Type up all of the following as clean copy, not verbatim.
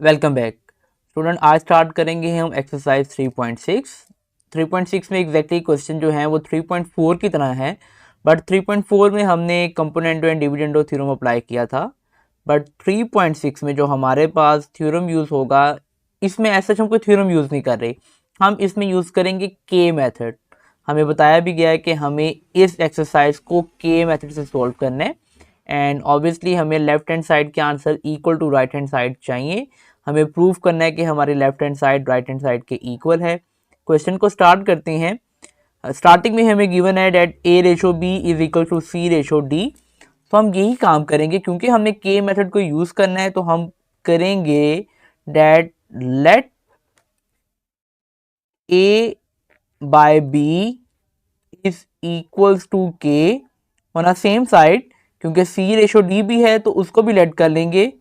Welcome back student. आज start करेंगे हम एक्सरसाइज 3.6। 3.6 में एग्जैक्टली क्वेश्चन जो है वो 3.4 की तरह है, बट 3.4 में हमने component and dividendo theorem apply किया था। बट 3.6 में जो हमारे पास थ्योरम यूज़ होगा, इसमें ऐसा हम कोई थ्योरम यूज़ नहीं कर रहे, हम इसमें यूज़ करेंगे के मेथड। हमें बताया भी गया है कि हमें इस एक्सरसाइज को के मेथड से सॉल्व करना है एंड ऑब्वियसली हमें लेफ्ट हैंड साइड के answer equal to right hand side चाहिए। हमें प्रूव करना है कि हमारी left hand side right hand side के इक्वल है। क्वेश्चन को स्टार्ट करते हैं। स्टार्टिंग में हमें गिवन है that A ratio B is equal to C ratio D. तो हम यही काम करेंगे, क्योंकि हमने के मेथड को यूज़ करना है, तो हम करेंगे that let A by B is equals to K on a same side. क्योंकि सी रेशो डी भी है तो उसको भी लेट कर लेंगे,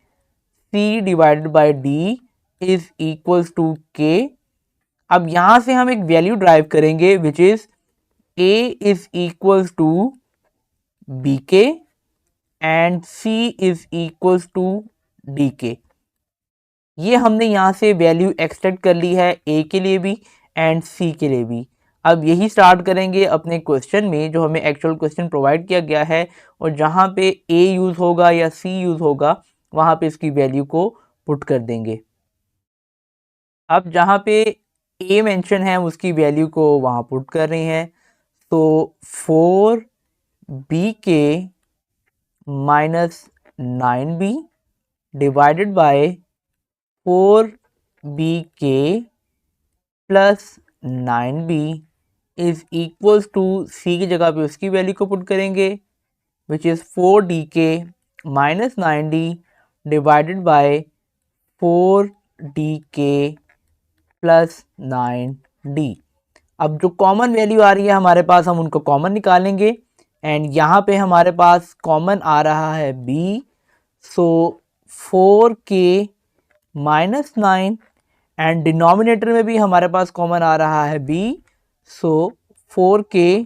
C divided by D is equals to K. अब यहां से हम एक वैल्यू ड्राइव करेंगे which is A is equals to B K and C is equals to D K. ये हमने यहां से वैल्यू एक्सट्रैक्ट कर ली है ए के लिए भी एंड सी के लिए भी। अब यही स्टार्ट करेंगे अपने क्वेश्चन में, जो हमें एक्चुअल क्वेश्चन प्रोवाइड किया गया है, और जहां पे ए यूज होगा या सी यूज होगा वहां पे इसकी वैल्यू को पुट कर देंगे। अब जहां पे ए मेंशन है उसकी वैल्यू को वहां पुट कर रहे हैं। तो 4 B K minus 9 B divided by 4 B K plus 9 B is equals to C की जगह पे उसकी वैल्यू को पुट करेंगे which is 4 D K minus 9 D divided by 4 D K plus 9 D. अब जो कॉमन वैल्यू आ रही है हमारे पास, हम उनको कॉमन निकालेंगे एंड यहाँ पे हमारे पास कॉमन आ रहा है b। सो 4 के माइनस 9 एंड डिनोमिनेटर में भी हमारे पास कॉमन आ रहा है b। सो 4 के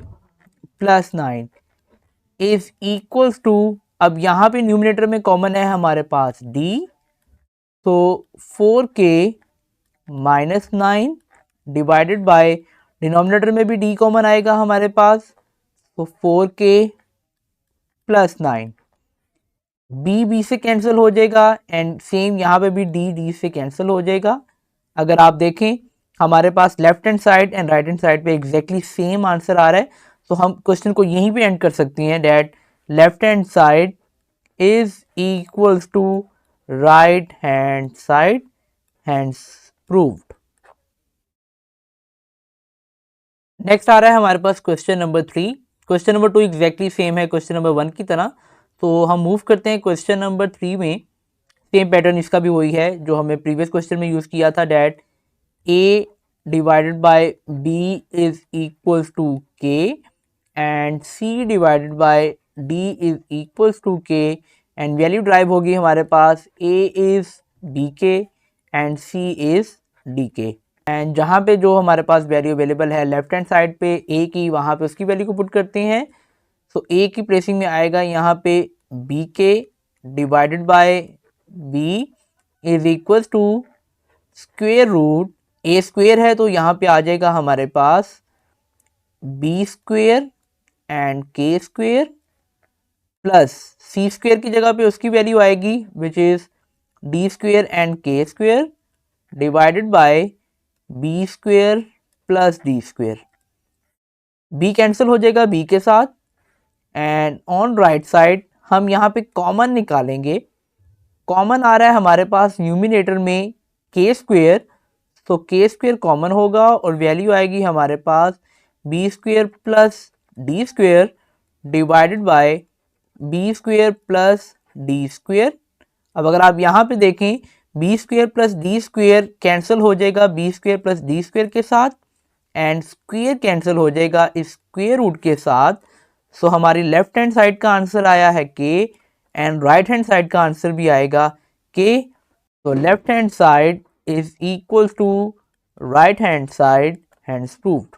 प्लस 9 इज इक्वल्स टू, अब यहाँ पे न्यूमिनेटर में कॉमन है हमारे पास d। तो 4 के माइनस 9 डिवाइडेड बाय, डिनोमिनेटर में भी d कॉमन आएगा हमारे पास, तो 4 के प्लस 9 बी से कैंसिल हो जाएगा एंड सेम यहाँ पे भी डी से कैंसिल हो जाएगा। अगर आप देखें हमारे पास left hand side and right hand side पे एग्जैक्टली सेम आंसर आ रहा है, तो हम क्वेश्चन को यहीं पे एंड कर सकती हैं that left hand side is equals to right hand side, hands proved. Next आ रहा है हमारे पास question number 3। Question number 2 exactly same है क्वेश्चन नंबर 1 की तरह, तो हम मूव करते हैं क्वेश्चन नंबर 3 में। सेम पैटर्न इसका भी वही है जो हमें प्रीवियस क्वेश्चन में यूज़ किया था, that A divided by B is equals to K and C divided by D is equals to K and value derive होगी हमारे पास A is B K and C is D K. And जहाँ पे जो हमारे पास value available है left hand side पे ए की, वहाँ पे उसकी वैल्यू को पुट करते हैं। सो ए की प्लेसिंग में आएगा यहाँ पे बी के divided by B is equals to square root, A square है तो यहाँ पे आ जाएगा हमारे पास B square and K square plus C square की जगह पे उसकी वैल्यू आएगी which is D square and K square divided by B square plus D square. B cancel हो जाएगा बी के साथ एंड ऑन राइट साइड हम यहाँ पे कॉमन निकालेंगे। कॉमन आ रहा है हमारे पास न्यूमिनेटर में के स्क्वेयर, तो के स्क्वेयर कॉमन होगा और वैल्यू आएगी हमारे पास B square plus D square divided by B square plus D square. अब अगर आप यहाँ पे देखें B square plus D square cancel हो जाएगा B square plus D square के साथ एंड स्क्वेयर कैंसिल हो जाएगा इस स्क्वेयर रूट के साथ। सो हमारी लेफ्ट हैंड साइड का आंसर आया है K and right hand side का आंसर भी आएगा के। तो left hand side is equal to right hand side, hands proved.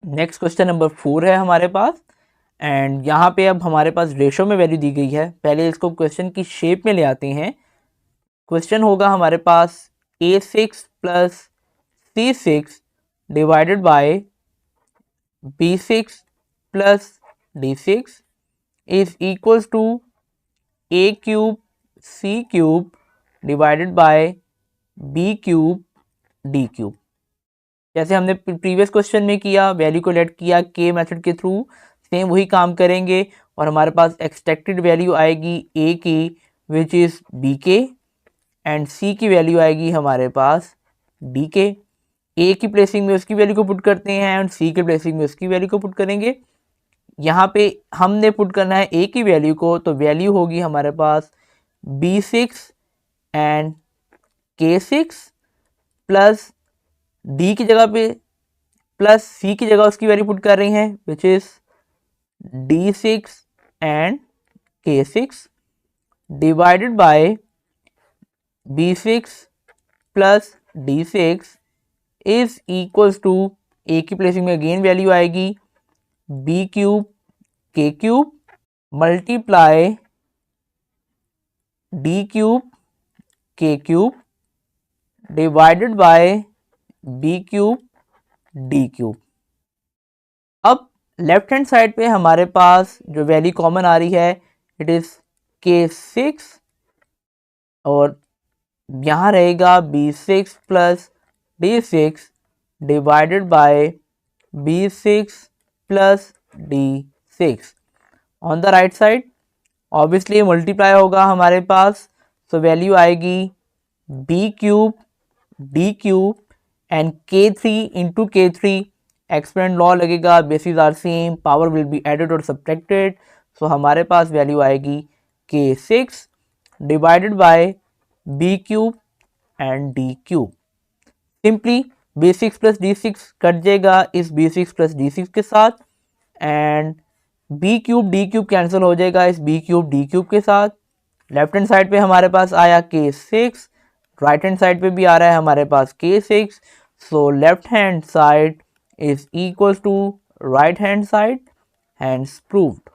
Next question number 4 है हमारे पास। एंड यहाँ पे अब हमारे पास रेशो में वैल्यू दी गई है। पहले इसको क्वेश्चन की शेप में ले आते हैं। क्वेश्चन होगा हमारे पास A6 plus C6 divided by B6 plus D6 is equals to A cube C cube divided by B cube D cube. जैसे हमने प्रीवियस क्वेश्चन में किया, वैल्यू को लेट किया के मेथड के थ्रू, सेम वही काम करेंगे और हमारे पास एक्सपेक्टेड वैल्यू आएगी ए की विच इज़ बी के एंड सी की वैल्यू आएगी हमारे पास डी के। ए की प्लेसिंग में उसकी वैल्यू को पुट करते हैं एंड सी की प्लेसिंग में उसकी वैल्यू को पुट करेंगे। यहाँ पे हमने पुट करना है ए की वैल्यू को, तो वैल्यू होगी हमारे पास B6 and K6 plus D की जगह पे प्लस सी की जगह उसकी वैल्यू पुट कर रही हैं which is D6 and K6 divided by B6 plus D6 is equals to A की प्लेसिंग में अगेन वैल्यू आएगी B cube K cube multiply D cube K cube divided by B cube D cube. अब left hand side पे हमारे पास जो value common आ रही है it is K6 और यहाँ रहेगा B6 plus D6 divided by B6 plus D6। On the right side obviously multiply होगा हमारे पास, सो वैल्यू आएगी B cube D cube and K3 into K3 exponent law लगेगा, basis are same, power will be added और subtracted, so हमारे पास value आएगी K6 divided by B cube and D cube. Simply B6 plus D6 cut जाएगा इस B6 plus D6 के साथ and B cube D cube cancel हो जाएगा इस B क्यूब D क्यूब के साथ। लेफ्ट हैंड साइड पे हमारे पास आया K6, राइट हैंड साइड पे भी आ रहा है हमारे पास K6, so left hand side is equals to right hand side, hence proved।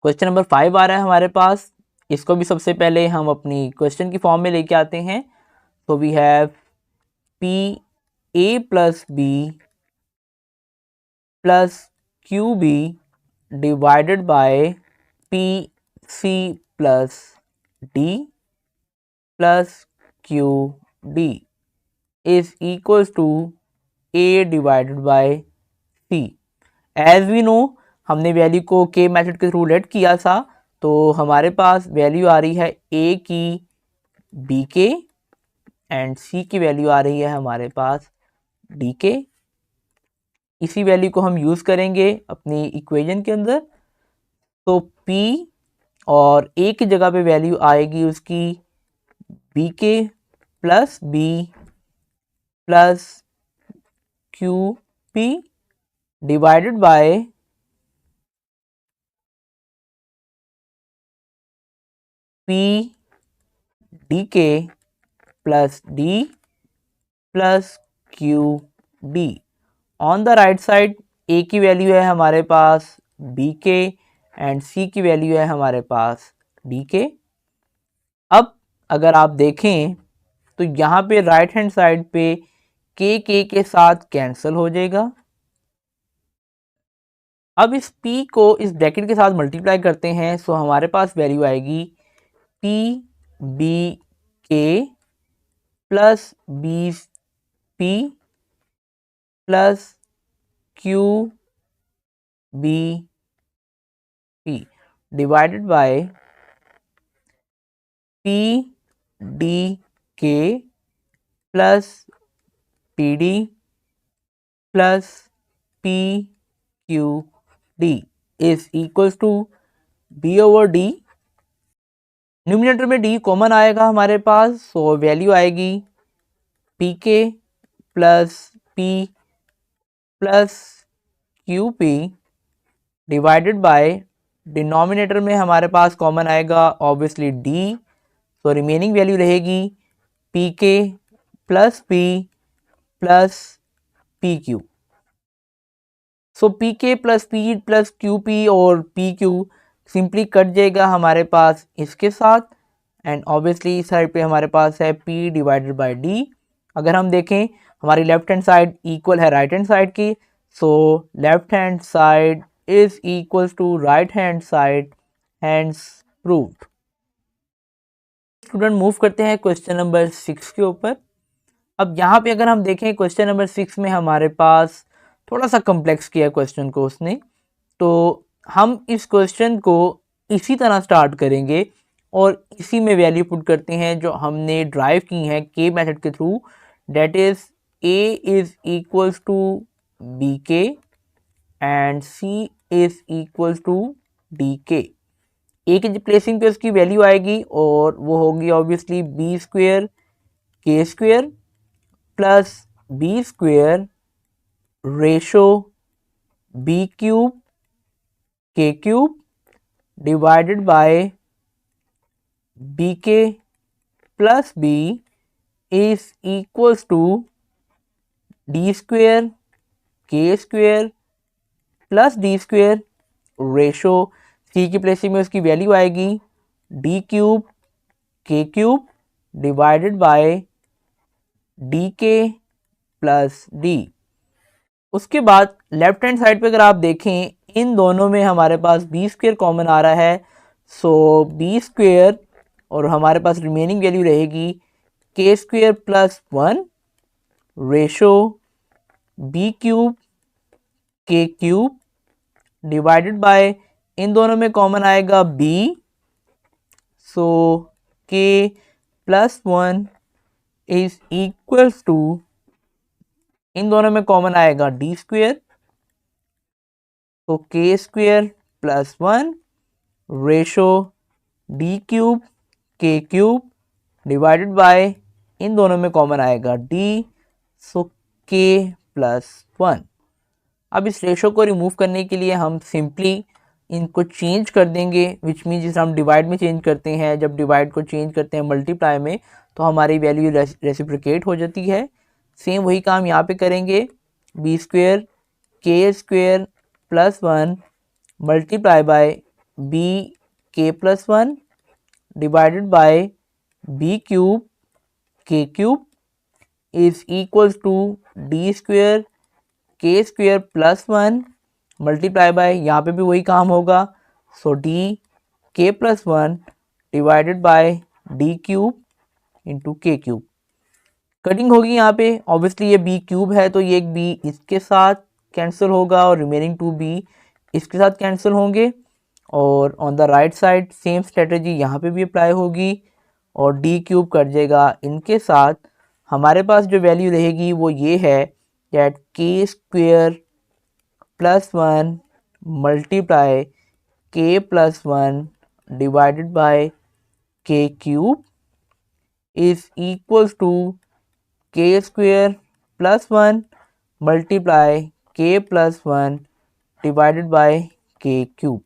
Question number 5 आ रहा है हमारे पास, इसको भी सबसे पहले हम अपनी क्वेश्चन की फॉर्म में लेके आते हैं। तो we have P A plus B plus Q B divided by P C plus D plus Q D is equals to A divided by C। As we know हमने वैल्यू को K method के through late किया था, तो हमारे पास value आ रही है A की B के एंड C की वैल्यू आ रही है हमारे पास D के। इसी वैल्यू को हम यूज़ करेंगे अपनी इक्वेशन के अंदर, तो P और A की जगह पे वैल्यू आएगी उसकी B K plus B plus Q P divided by P D K plus D plus Q D. On the right side A की वैल्यू है हमारे पास बी के एंड सी की वैल्यू है हमारे पास डी के। अब अगर आप देखें तो यहाँ पे राइट हैंड साइड पे के साथ कैंसिल हो जाएगा। अब इस P को इस ब्रैकेट के साथ मल्टीप्लाई करते हैं, सो हमारे पास वैल्यू आएगी P B K plus B P plus Q B P divided by P D K plus P D plus P Q D is equals to B over D. Numerator में D common आएगा हमारे पास, so value आएगी P K plus P plus Q P divided by denominator में हमारे पास common आएगा obviously D, तो रिमेनिंग वैल्यू रहेगी P K plus P plus P Q. So P K plus Q P और पी क्यू सिंपली कट जाएगा हमारे पास इसके साथ, एंड ऑब्वियसली इस साइड पे हमारे पास है p डिवाइडेड बाय d। अगर हम देखें हमारी लेफ्ट हैंड साइड इक्वल है राइट हैंड साइड की, so left hand side is equal to right hand side, hands proved. Student move करते हैं क्वेश्चन नंबर 6 के ऊपर। अब यहाँ पे अगर हम देखें क्वेश्चन नंबर 6 में हमारे पास थोड़ा सा कॉम्प्लेक्स किया क्वेश्चन को उसने, तो हम इस क्वेश्चन को इसी तरह स्टार्ट करेंगे और इसी में वैल्यू पुट करते हैं जो हमने ड्राइव की है के मेथड के through, that is a is equals to B K and c is equals to D K. A की प्लेसिंग पे उसकी वैल्यू आएगी और वो होगी obviously B square K square plus B square ratio B cube K cube divided by B K plus B is equals to D square K square plus D square ratio C की placing में उसकी value आएगी D cube K cube divided by D K plus D. उसके बाद left hand side पे अगर आप देखें इन दोनों में हमारे पास बी स्क्वेयर कॉमन आ रहा है, सो बी स्क्वेयर और हमारे पास रिमेनिंग वैल्यू रहेगी K square plus 1 ratio B cube K cube divided by इन दोनों में कॉमन आएगा b, so k plus 1 is equals to इन दोनों में कॉमन आएगा डी स्क्वेयर, तो K square plus 1 ratio D cube K cube divided by इन दोनों में कॉमन आएगा d, सो k प्लस 1। अब इस रेशो को रिमूव करने के लिए हम सिंपली इनको चेंज कर देंगे, विच मीन जिसे हम डिवाइड में चेंज करते हैं, जब डिवाइड को चेंज करते हैं मल्टीप्लाई में तो हमारी वैल्यू रेसिप्रोकेट हो जाती है। सेम वही काम यहाँ पे करेंगे, B square K square plus 1 multiply by B K plus 1 divided by B cube K cube is equals to D square K square plus 1 multiply by यहाँ पे भी वही काम होगा, so D K plus 1 divided by D cube into K cube. Cutting होगी यहाँ पे, obviously ये बी क्यूब है तो ये एक बी इसके साथ कैंसिल होगा और रिमेनिंग 2 बी इसके साथ कैंसिल होंगे, और on the right side same strategy यहाँ पे भी अप्लाई होगी और डी क्यूब कट जाएगा इनके साथ। हमारे पास जो वैल्यू रहेगी वो ये है दैट के स्क्वेयर प्लस 1 मल्टीप्लाई के प्लस 1 डिवाइडेड बाय के cube is equals to k square plus 1 multiply के प्लस 1 डिवाइडेड बाय के क्यूब।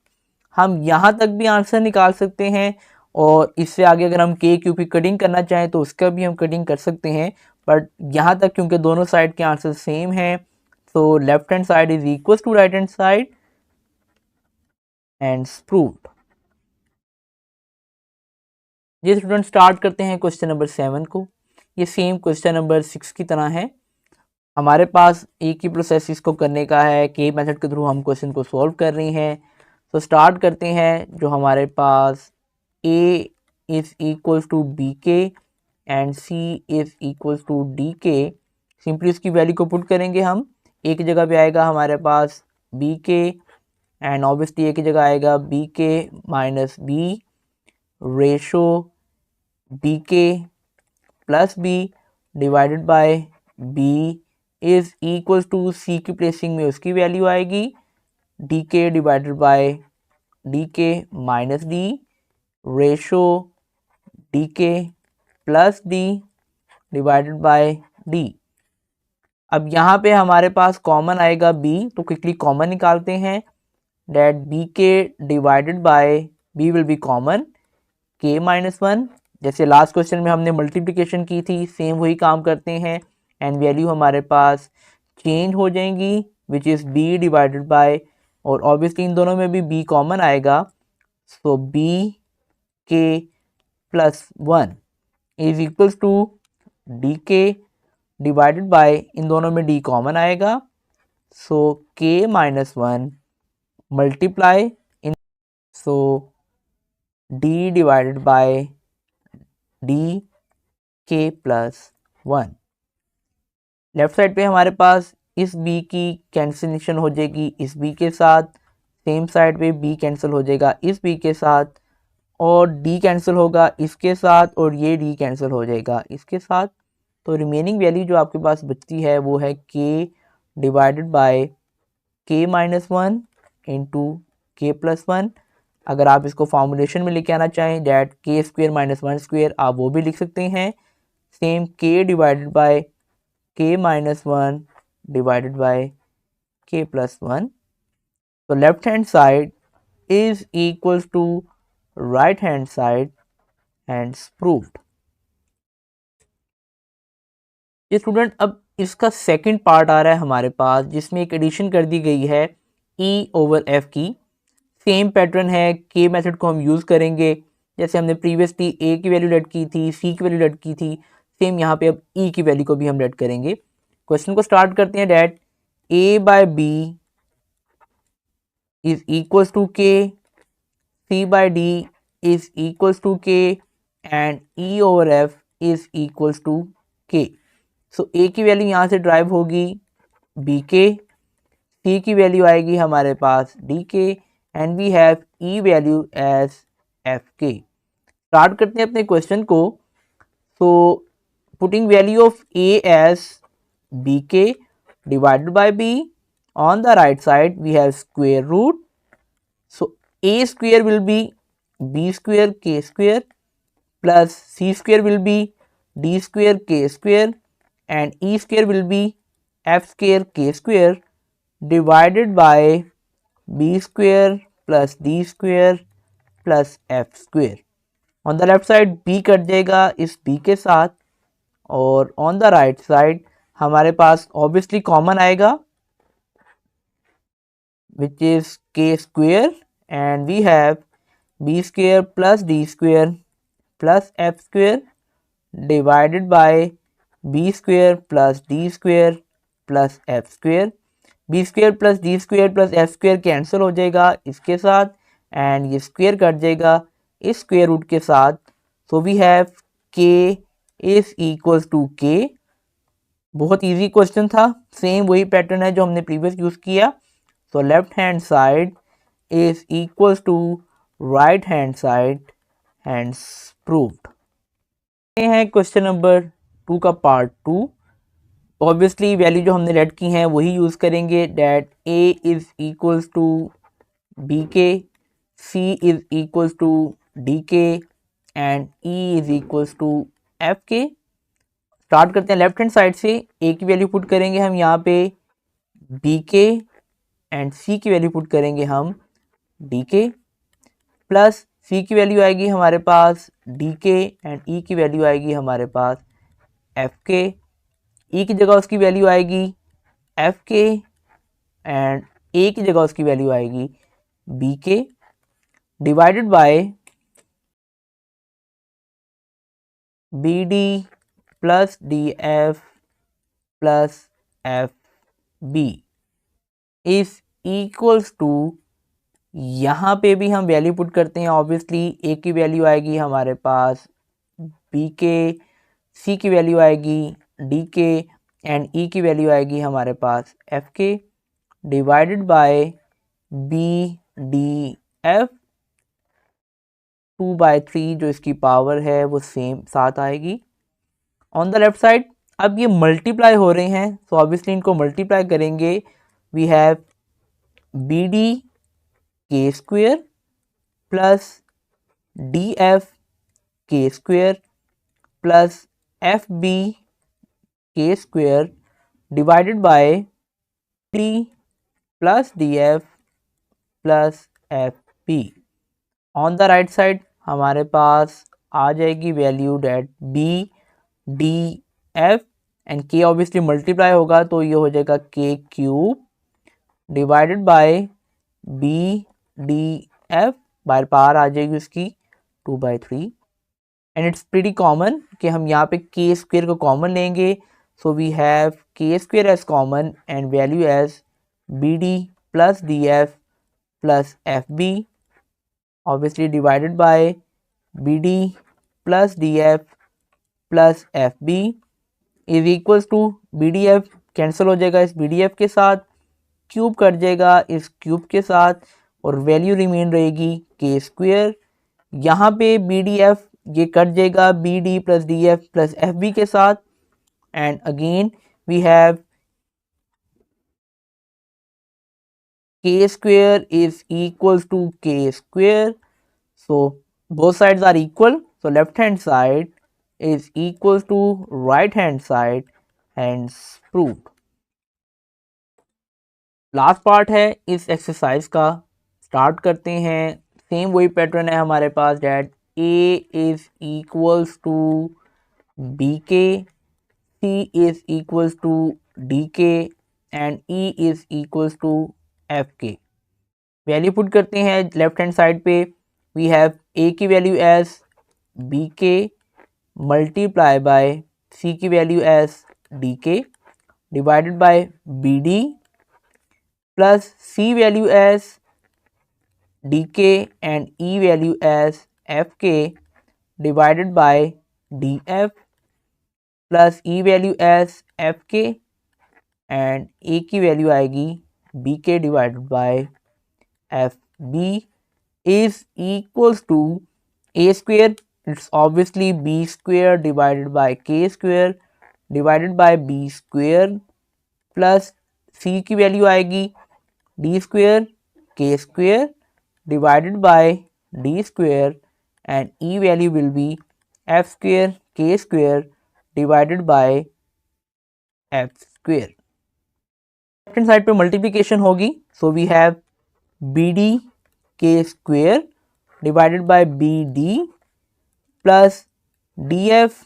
हम यहाँ तक भी आंसर निकाल सकते हैं और इससे आगे अगर हम के क्यूब की कटिंग करना चाहें तो उसका भी हम कटिंग कर सकते हैं, बट यहाँ तक क्योंकि दोनों साइड के आंसर सेम हैं, तो left hand side is equal to right hand side and proved. ये स्टूडेंट स्टार्ट करते हैं क्वेश्चन नंबर 7 को। ये सेम क्वेश्चन नंबर 6 की तरह है, हमारे पास एक ही प्रोसेस इसको करने का है, के मेथड के थ्रू हम क्वेश्चन को सॉल्व कर रहे हैं। तो स्टार्ट करते हैं, जो हमारे पास a is equals to B K and c is equals to D K. Simply इसकी वैल्यू को पुट करेंगे हम, एक जगह पे आएगा हमारे पास बी के एंड ऑब्वियसली एक जगह आएगा B K minus B ratio B K plus B divided by B is equals to C की प्लेसिंग में उसकी वैल्यू आएगी D K divided by D K minus D ratio D K plus D divided by D. अब यहाँ पे हमारे पास common आएगा b, तो क्विकली कॉमन निकालते हैं, डेट बी के divided by b will be common k minus 1। जैसे लास्ट क्वेश्चन में हमने मल्टीप्लिकेशन की थी, सेम वही काम करते हैं एंड वैल्यू हमारे पास चेंज हो जाएंगी which is B divided by, और ऑब्वियसली इन दोनों में भी बी कॉमन आएगा, so B K plus 1 is equals to D K divided by, इन दोनों में डी कॉमन आएगा, so K minus 1 multiply in, so D divided by D K plus 1। Left side पे हमारे पास इस b की कैंसिलेशन हो जाएगी इस b के साथ, सेम साइड पे b कैंसिल हो जाएगा इस b के साथ, और d कैंसिल होगा इसके साथ, और ये d कैंसिल हो जाएगा इसके साथ। तो रिमेनिंग वैल्यू जो आपके पास बचती है वो है k divided by k minus 1 into के प्लस 1। अगर आप इसको फॉर्मुलेशन में लेके आना चाहें डैट के स्क्वेयर माइनस 1 स्क्वेयर, आप वो भी लिख सकते हैं। Same k divided by k minus 1 divided by k plus 1। तो left hand side is equals to right hand side and proved. ये स्टूडेंट अब इसका सेकंड पार्ट आ रहा है हमारे पास, जिसमें एक एडिशन कर दी गई है e ओवर f की। सेम पैटर्न है, k मेथड को हम यूज़ करेंगे, जैसे हमने प्रीवियसली a की वैल्यू लेट की थी, c की वैल्यू लेट की थी, सेम यहाँ पे अब e की वैल्यू को भी हम लेट करेंगे। क्वेश्चन को स्टार्ट करते हैं that a by b is equals to k, c by d is equals to k and e over f is equals to k। So a की वैल्यू यहाँ से ड्राइव होगी b के, c की value आएगी हमारे पास d के, and we have e value as f के। स्टार्ट करते हैं अपने क्वेश्चन को। So putting value of a as b के divided by b, on the right side we have square root, so a square will be b square k square plus c square will be d square k square and e square will be f square k square divided by b square plus d square plus f square। on the left side b cut जाएगा इस b के साथ, और on the right side हमारे पास obviously common आएगा which is k square, and we have b square plus d square plus f square divided by b square plus d square plus f square। b square plus d square plus f square cancel हो जाएगा इसके साथ, and ये square cut जाएगा इस square root के साथ। So we have k is equals to k। बहुत इजी क्वेश्चन था, सेम वही पैटर्न है जो हमने प्रीवियस यूज़ किया। So left hand side is equals to right hand side, hence proved। ये है क्वेश्चन नंबर 2 का पार्ट 2। ऑब्वियसली वैल्यू जो हमने लेट की हैं वही यूज़ करेंगे, that a is equals to b k, c is equals to d के and e is equals to f के। स्टार्ट करते हैं लेफ्ट हैंड साइड से। a की वैल्यू पुट करेंगे हम यहाँ पे b के, एंड c की वैल्यू पुट करेंगे हम d के, प्लस c की वैल्यू आएगी हमारे पास d के, एंड e की वैल्यू आएगी हमारे पास f के। e की जगह उसकी वैल्यू आएगी f के, एंड a की जगह उसकी वैल्यू आएगी b के, divided by B D plus D F plus F b is equals to, यहाँ पे भी हम वैल्यू पुट करते हैं। ऑब्वियसली ए की वैल्यू आएगी हमारे पास बी के, सी की वैल्यू आएगी डी के, एंड ई की वैल्यू आएगी हमारे पास एफ के, divided by B d f 2/3 जो इसकी पावर है वो सेम साथ आएगी। ऑन द लेफ्ट साइड अब ये मल्टीप्लाई हो रहे हैं, सो ऑब्वियसली इनको मल्टीप्लाई करेंगे। वी हैव बी डी के स्क्वेयर प्लस डी एफ के स्क्वेयर प्लस एफ बी के square divided by d plus D F plus F b. On the right side हमारे पास आ जाएगी value that b d f, and k obviously multiply होगा तो ये हो जाएगा k cube divided by B d f, बाहर पावर आ जाएगी उसकी 2/3 एंड इट्स प्रीटी कॉमन कि हम यहाँ पे के स्क्वेयर को कॉमन लेंगे, सो वी हैव के square as common and value as b D plus D F plus F b, obviously divided by B D plus D F plus F b is equals to b d f cancel हो जाएगा इस B d F के साथ, cube cut जाएगा इस cube के साथ और वैल्यू रिमेन रहेगी के स्क्वेयर। यहाँ पे बी डी एफ ये कट जाएगा b D plus D F plus F B के साथ एंड अगेन वी हैव के square is equals to k square, so both sides are equal, so left hand side is equals to right hand side, hence proved। Last part है इस exercise का, start करते हैं। Same वही pattern है हमारे पास, that A is equals to B K, C is equals to D K and E is equals to F K. Value put करते हैं लेफ्ट हैंड साइड पे, वी हैव ए की value as B K multiply by C की value as D K divided by B D plus C value as D K and E value as F के divided by D F plus E value as F k and a की value आएगी b के divided by F b is equals to a square, it's obviously b square divided by k square divided by b square plus c की value आएगी d square k square divided by d square and e value will be f square k square divided by f square। Left hand side पे multiplication होगी, so we have B D के square divided by B D plus D F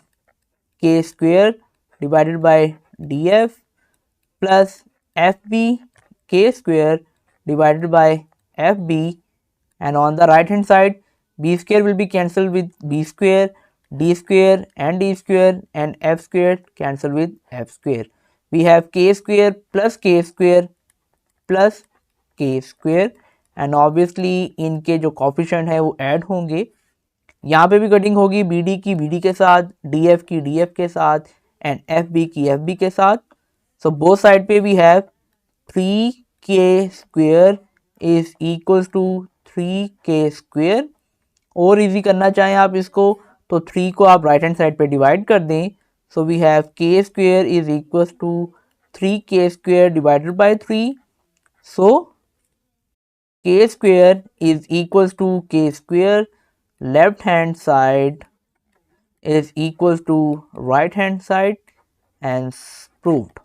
के square divided by D F plus F B के square divided by F B and on the right hand side B square will be cancel with B square, D square and D square and F square cancel with F square. We have के square plus के square plus के square and obviously इनके जो coefficient है वो add होंगे। यहाँ पे भी कटिंग होगी बी डी की बी डी के साथ, डी एफ की डी एफ के साथ एंड एफ बी की एफ बी के साथ। सो बोथ साइड पे we have 3k square is equals to 3k square. और इजी करना चाहें आप इसको तो 3 को आप राइट हैंड साइड पे डिवाइड कर दें, so we have k square is equals to 3k square divided by 3, so k square is equals to k square, left hand side is equals to right hand side, and proved।